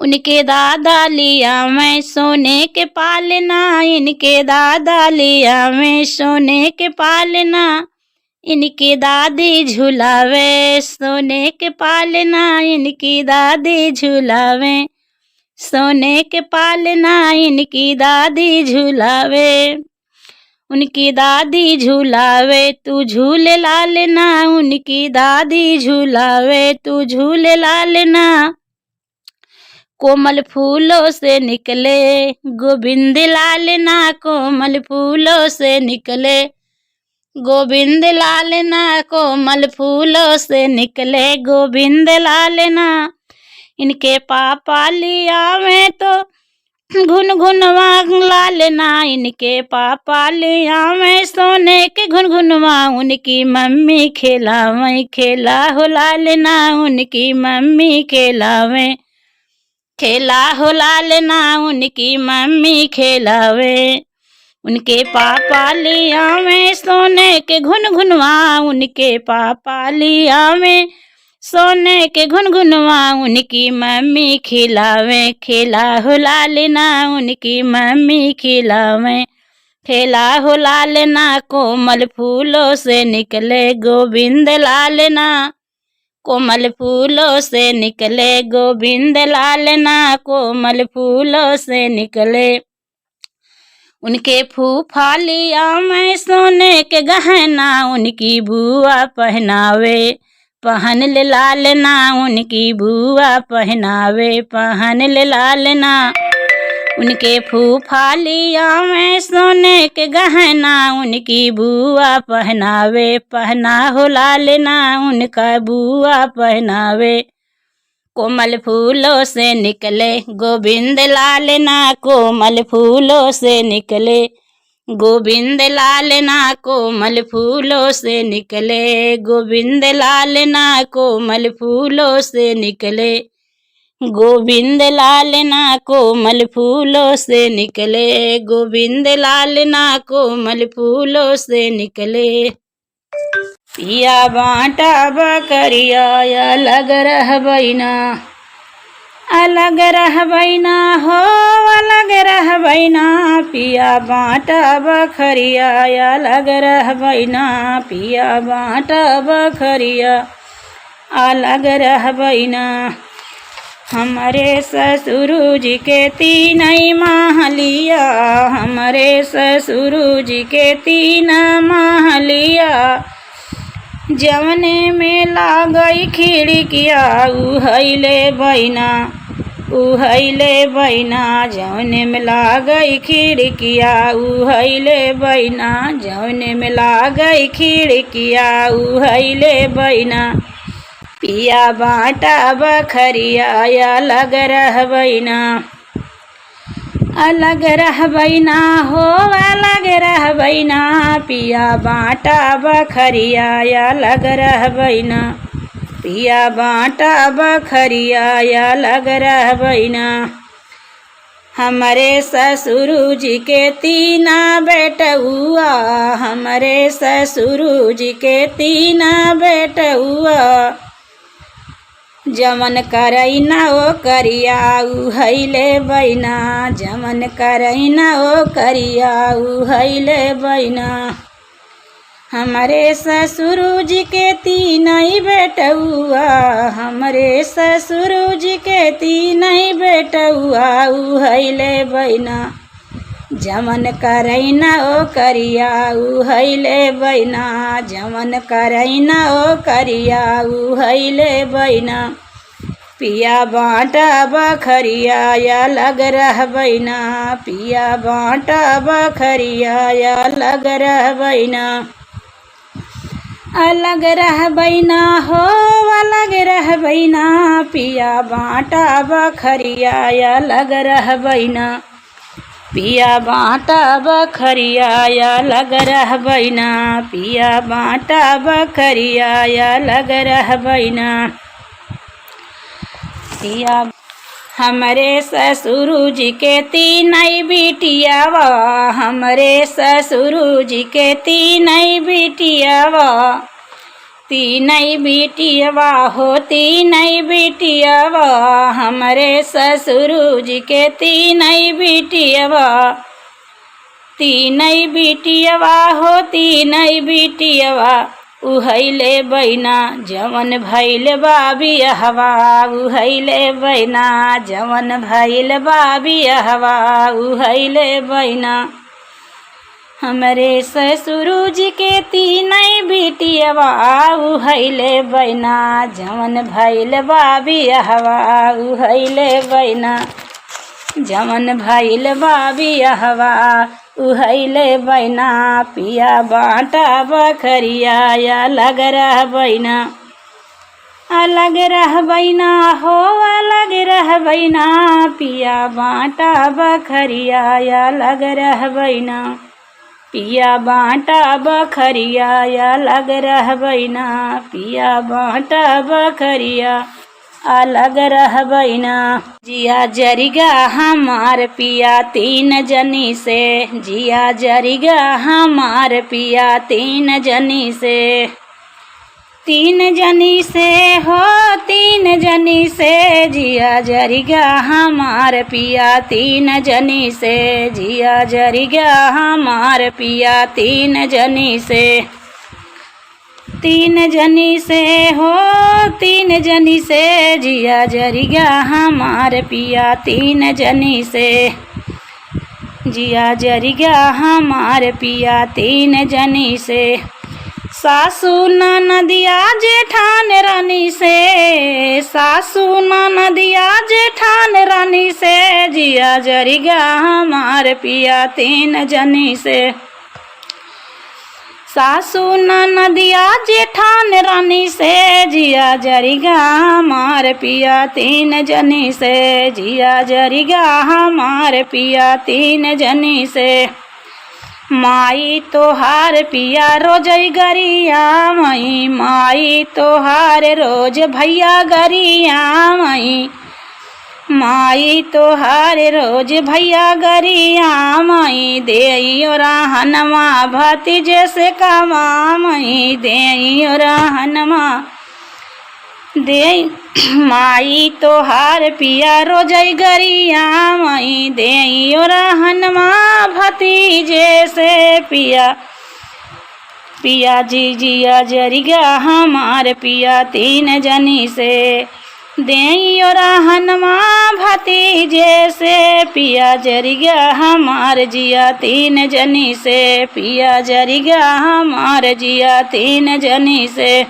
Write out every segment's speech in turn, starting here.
उनके दादा लिया मैं सोने के पालना, इनके दादा लिया मैं सोने के पालना। इनकी दादी झुलावे सोने के पालना, इनकी दादी झुलावे सोने के पालना, इनकी दादी झुलावे। उनकी दादी झुलावे तू झूले लालना, उनकी दादी झुलावे तू झूले लालना। कोमल फूलों से निकले गोविंद लालना, कोमल फूलों से निकले गोविंद लालना, कोमल फूलों से निकले गोविंद लालना। इनके पापा लिया मैं तो घुनघुनवा लालना, इनके पापा लिया मैं सोने के घुनघुनवा। उनकी मम्मी खेलावे खेला हो लालना, उनकी मम्मी खेलावे खेला हो लालना, उनकी मम्मी खेलावे। उनके पापा लिया मैं सोने के घुनघुनवा, उनके पापा लिया मैं सोने के घुनघुनवा। उनकी मम्मी खिलावे खेला हो लालना, उनकी मम्मी खिलावे खेला हो लालना। कोमल फूलों से निकले गोविंद लालना, कोमल फूलों से निकले गोविंद लालना, कोमल फूलों से निकले। उनके फूफा लिया मैं सोने के गहना, उनकी बुआ पहनावे पहन ले लालना, उनकी बुआ पहनावे पहन ले लालना। उनके फूफा लिया मैं सोने के गहना, उनकी बुआ पहनावे पहना हो लालना, उनका बुआ पहनावे। कोमल फूलों से निकले गोविंद लालना, कोमल फूलों से निकले गोविंद लालना, कोमल फूलों से निकले गोविंद लालना, कोमल फूलों से निकले गोविंद लालना, कोमल फूलों से निकले गोविंद लालना, कोमल फूलों से निकले। पिया बाटा बकरिया अलग रह बैना, अलग रह बैना हो अलग रह बैना। पिया बाटा बकरिया अलग रह बैना, पिया बाटा बकरिया अलग रह बैना। हमारे ससुर जी के तीन माह लिया, हमारे ससुर जी के तीन माह लिया। जवने में लागई खिड़किया उहैले बैना, उहैले बैना। जवने में लागई खिड़किया उहैले बैना, जवने में लागई खिड़किया उहैले बैना। पिया बाटा बखरिया अलग रह बैना, अलग रह बैना हो अलग रह बैना। पिया बाटा बखरिया अलग रह बैना, पिया बाटा बखरिया अलग रह बैना। हमारे ससुर जी के तीना बेटउआ, हमारे ससुर जी के तीना बेटउआ। जमन करैना ओ करिया उहैले बैना, जमन करैना ओ करिया उहैले बैना। हमारे ससुर जी के तीन बेटउआ, हमारे ससुर जी के तीन बेटउआ उहैले बैना। जमन करैना ओ करिया उहैले बैना, जमन करैना ओ करिया उहैले बैना। पिया बाटा बखरिया अलग रह बैना, पिया बाटा बखरिया अलग रह बैना। अलग रह बैना हो अलग रह बैना। पिया बाटा बखरिया अलग रह बैना, पिया बाटा बखरिया अलग रह बैना। पिया बाटा बखरिया अलग रह बैना। पिया हमारे ससुर जी के तीन बिटियावा, हमारे ससुर जी के तीन बिटियावा। तीनई बिटियवा हो तीनई बिटियवा हमरे ससुर जी के तीनई बिटियवा। तीनई बिटियवा हो तीनई बिटियवा उहैले बैना जवन भैल बाबियहवा। उहैले बैना जवन भैल बाबियहवा उहैले बैना। हमरे ससुर जी के तीनई बिटियवा उहैले बैना जवन भैल बाबियहवा। उहैले बैना जवन भैल बाबियहवा उहैले बैना। पिया बाटा बखरिया अलग रह बैना। अलग रह बैना हो अलग रह बैना। पिया बाटा बखरिया अलग रह बैना। पिया बाटा बखरिया अलग रह बैना। पिया बाटा बखरिया अलग रह बैना। जिया जरिगा हमार पिया तीन जनी से। जिया जरिगा हमार पिया तीन जनी से। तीन जनी से हो तीन जनी से जिया जरिगा हमार पिया तीन जनी से। जिया जरिगा हमार पिया तीन जनी से। तीन जनी से हो तीन जनी से जिया जरिगा हमार पिया तीन जनी से। जिया जरिगा हमार पिया तीन जनी से। सासू ननदिया जेठान रानी से। सासू ननदिया जेठान रानी से जिया जरिगा हमार पिया तीन जनी से। सासू ननदिया जेठान रानी से जिया जरिगा हमार पिया तीन जनी से। जिया जरिगा हमार पिया तीन जनी से। माई तोहार पिया रोज गरिया मई। माई तोहार रोज भैया गरिया मई। माई तोहार रोज भैया गरिया मई। देइयो रहनमा भतीजे से कमा मई। देइयो रहनमा दे माई तोहार पिया रोज गरिया मई। देइयो रहनमा भतीजे से पिया। पिया जी जिया जरिगा हमार पिया तीन जनी से। देइयो रहनमा भतीजे से पिया जरिगा हमार जिया तीन जनी से। पिया जरिगा हमार जिया तीन जनी से।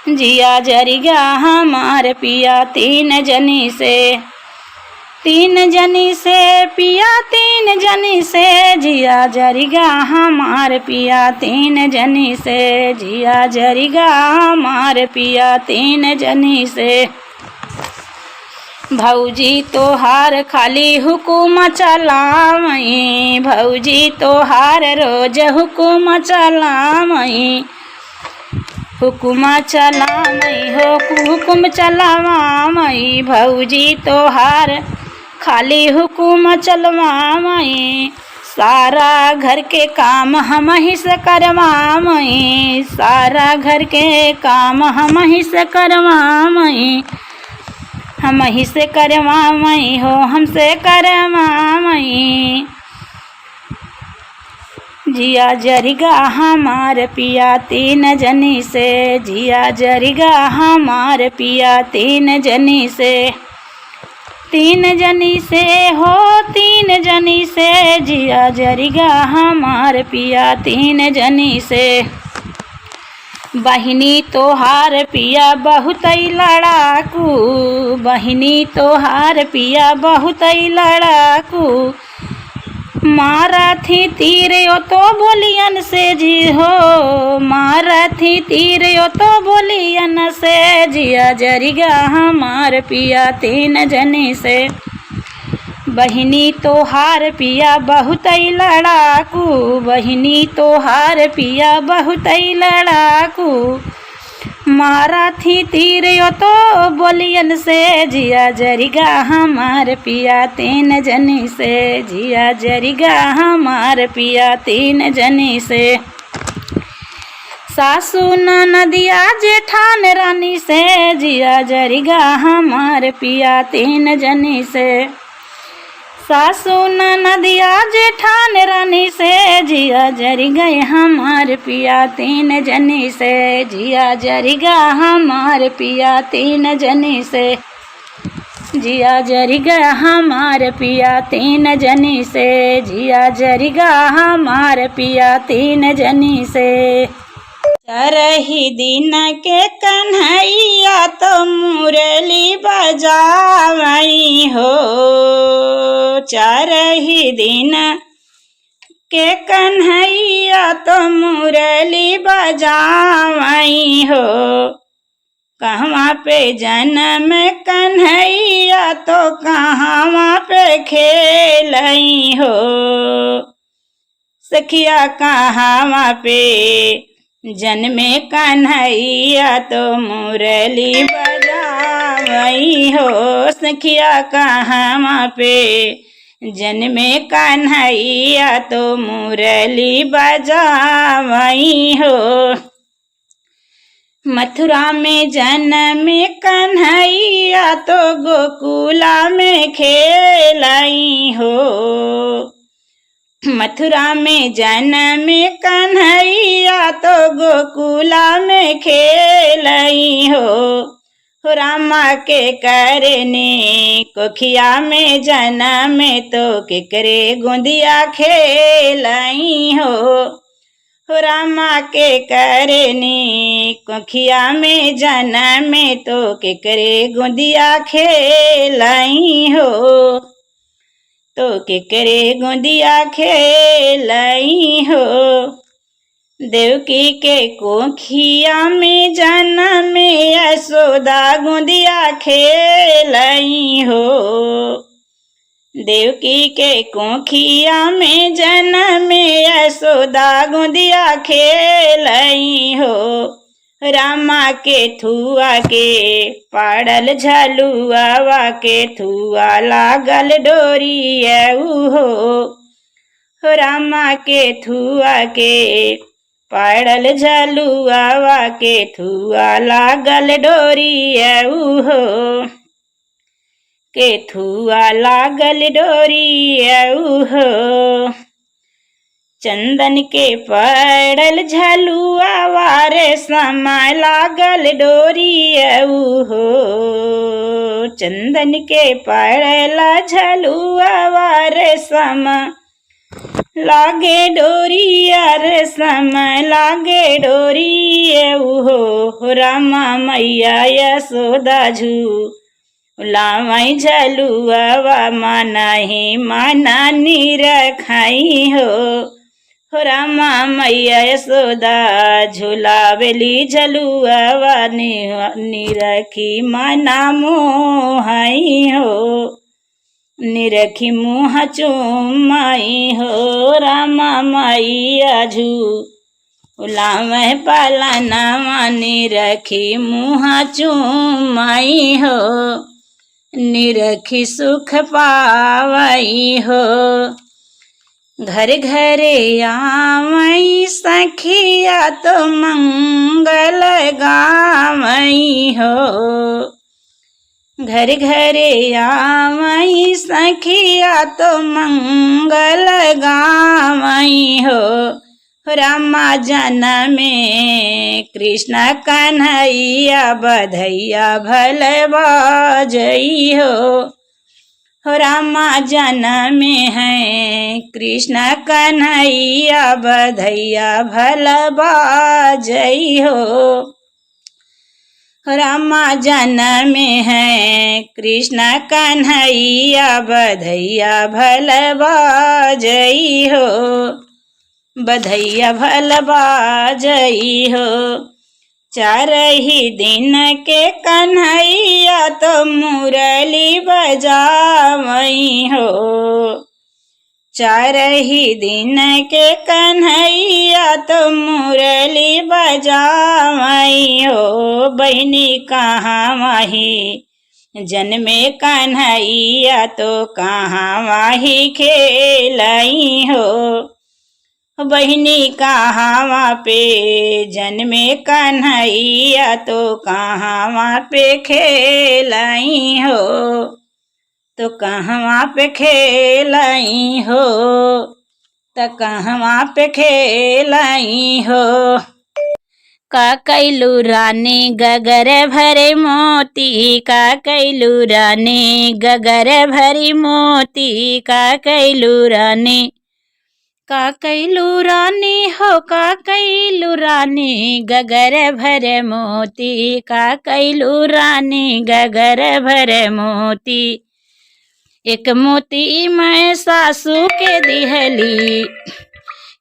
जिया जरिगा हमार पिया तीन जनी से। तीन जनी से पिया तीन जनी से जिया जरिगा हमार पिया तीन जनी से। जिया जरिगा हमार पिया तीन जनी से। भौजी तोहार खाली हुकुम चलामई। भौजी तोहार रोज हुकुम चलामई। हुकुम चलामई हो हुकुम चलामई। भौजी तोहार खाली हुकुम चलवामई। सारा घर के काम हम ही से करवामई। सारा घर के काम हम ही से करवामई। हम ही से करवामई हो हमसे करवामई। जिया जरिगा हमार पिया तीन जनी से। जिया जरिगा हमार पिया तीन जनी से। तीन जनी से हो तीन जनी से जिया जरिगा हमार पिया तीन जनी से। बहिनी तोहार पिया बहुत लड़ाकू। बहिनी तोहार पिया बहुत लड़ाकू। मारा थी तीर यो तो बोलियन से जी हो। मारा थी तीर यो तो बोलियन से जिया जरिगा हमार पिया तीन जनी से। बहिनी तोहार पिया बहुत लड़ाकू। बहिनी तोहार पिया बहुत लड़ाकू। मारा थी तीर यो तो बोलियन से जिया जरिगा हमार पिया तीन जनी से। जिया जरिगा हमार पिया तीन जनी से। सासू ननदिया जेठान रानी से जिया जरिगा हमार पिया तीन जनी से। सासू ननदिया जेठान रानी से जिया जरी गए हमार पिया तीन जनी से। जिया जरिगा हमार पिया तीन जनी से। जिया जरिगा हमार पिया तीन जनी से। जिया जरिगा हमार पिया तीन जनी से। चारही दिन के कन्हैया तो मुरली बजावई हो। चारही दिन के कन्हैया तो मुरली बजावई हो। कहवा पे जन्म कन्हैया तो कहवा पे खेलई हो। सखिया कहवा पे जन्मे कन्हैया तो मुरली बजावई हो। सखिया कहवा पे जन्मे कन्हैया तो मुरली बजावई हो। मथुरा में जन्मे कन्हैया तो गोकुला में खेलई हो। मथुरा में जन्मे कन्हैया तो गोकुला में खेलई हो। रामा के करने कोखिया में जन्म तो केकरे गोंदिया खेलई हो। रामा के करने कोखिया में जन्म तो केकरे गोंदिया खेलई हो। तो केकरे गोंदिया खेलई हो। देवकी के कोखिया में जन्म यशोदा गोंदिया खेलई हो। देवकी के कोखिया में जन्म यशोदा गोंदिया खेलई हो। रामा के थुआ के पाड़ल झलुआवा के थुआ लागल डोरिया हो। रामा के थुआ के पाड़ल झलुआवा के थुआ लागल डोरिया हो। के थुआ लागल डोरिया हो। चंदन के पड़ल झलुआवा रे समय लागल डोरिया हो। चंदन के पड़ल झलुआवा रे समय लागे डोरिया रे समय लागे डोरिया हो। रामा मैया यशोदा झूलावई झलुआवा मानहि माना निरखाई हो। रामा मैया यशोदा झुलावेली झलुआवा निरखी माना मोहाई हो। निरखी मुँह चुमाई हो। रामा मैया झूलावै पालनवा निरखी मुँह चुमाई हो। निरखी सुख पावई हो। घर घरे आवई सखिया तो मंगल गावई हो। घर घरे आवई सखिया तो मंगल गावई हो। रामा जन्मे कृष्ण कन्हैया बधैया भल बाजई हो। रामा जन्मे है कृष्ण कन्हैया बधैया भल बाजई हो। रामा जन्मे है कृष्ण कन्हैया बधैया भल बाजई हो। बधैया भल बाजई हो। चारही दिन के कन्हैया तो मुरली बजावई हो। चारही दिन के कन्हैया तो मुरली बजावई हो। बहनी कहाँ माही जन्मे कन्हैया तो कहाँ माही खेलई हो। बहिनी कहाँ पे जन्मे कन्हैया तो कहाँ पे खेलाई हो, तो कहाँ पे खेलाई हो, तो कहाँ पे खेलाई हो। का कैलू रानी गगर भरे मोती, का कैलू रानी गगर भरी मोती, का कैलू रानी, का कैलू रानी हो, का कैलू रानी गगर भरे मोती, का कैलू रानी गगर भरे मोती। एक मोती मैं सासू के दिहली,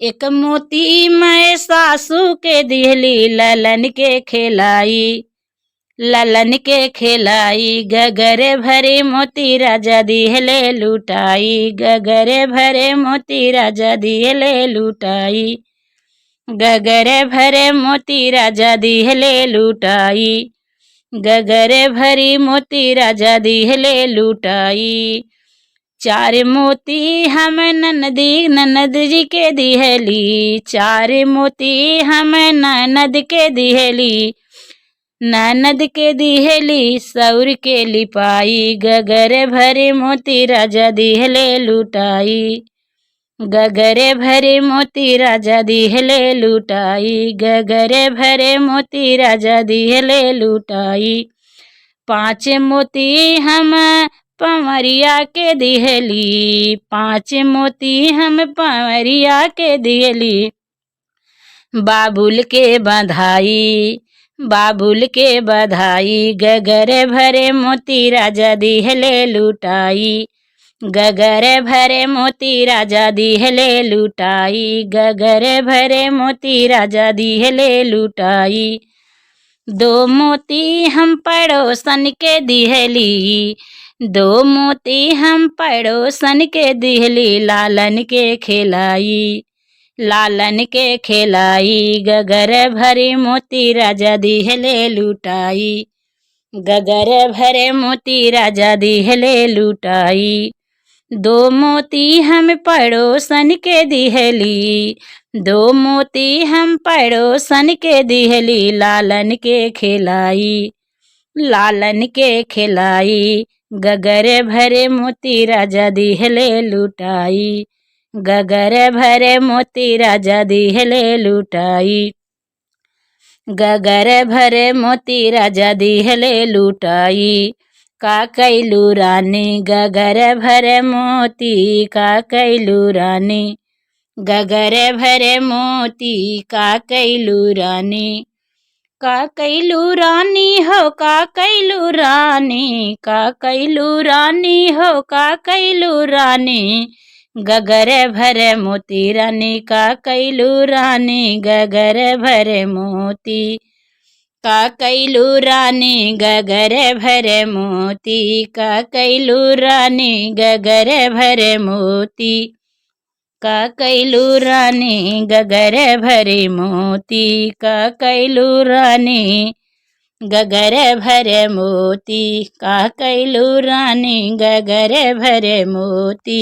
एक मोती मैं सासू के दिहली, ललन के खिलाई, ललन के खिलाई। गगर भरे मोती राजा दिहले लुटाई, गगर भरे मोती राजा दिहले लुटाई, गगर भरे मोती राजा दिहले लुटाई, गगर भरी मोती राजा दिहले लुटाई। चार मोती हम ननद जी के दिहली, चार मोती हम ननद के दिहली, ननद के दिहली सौर के लिपाई। गगर भरे मोती राजा दिहले लुटाई, गगर भरे मोती राजा दिहले लुटाई, गगर भरे मोती राजा दिहले लुटाई। पाँच मोती हम पंवरिया के दिहली, पाँच मोती हम पंवरिया के दिहली, बाबुल के बधाई, बाबुल के बधाई। गगर भरे मोती राजा दिहले लुटाई, गगर भरे मोती राजा दिहले लुटाई, गगर भरे मोती राजा दिहले लुटाई। दो मोती हम पड़ोसन के दिहली, दो मोती हम पड़ोसन के दिहली, लालन के खिलाई, लालन के खिलाई। गगर भरे मोती राजा दिहले लुटाई, गगर भरे मोती राजा दिहले लुटाई। दो मोती हम पड़ोसन के दिहली, दो मोती हम पड़ोसन के दिहली, लालन के खिलाई, लालन के खिलाई। गगर भरे मोती राजा दिहले लुटाई, गगर भरे मोती राजा दिहले लुटाई, गगर भरे मोती राजा दिहले लुटाई। का कैलू रानी गगर भरे मोती, का कैलू रानी गगर भरे मोती, का कैलू रानी, का कैलू रानी हो, का कैलू रानी, का कैलू रानी हो, का कैलू रानी गगर भरे मोती रानी, का कैलू रानी गगर भरे मोती, का कैलू रानी गगर भरे मोती, का कैलू रानी गगर भरे मोती, का कैलू रानी गगर भरे मोती, का कैलू रानी गगर भरे मोती, का कैलू रानी गगर भरे मोती।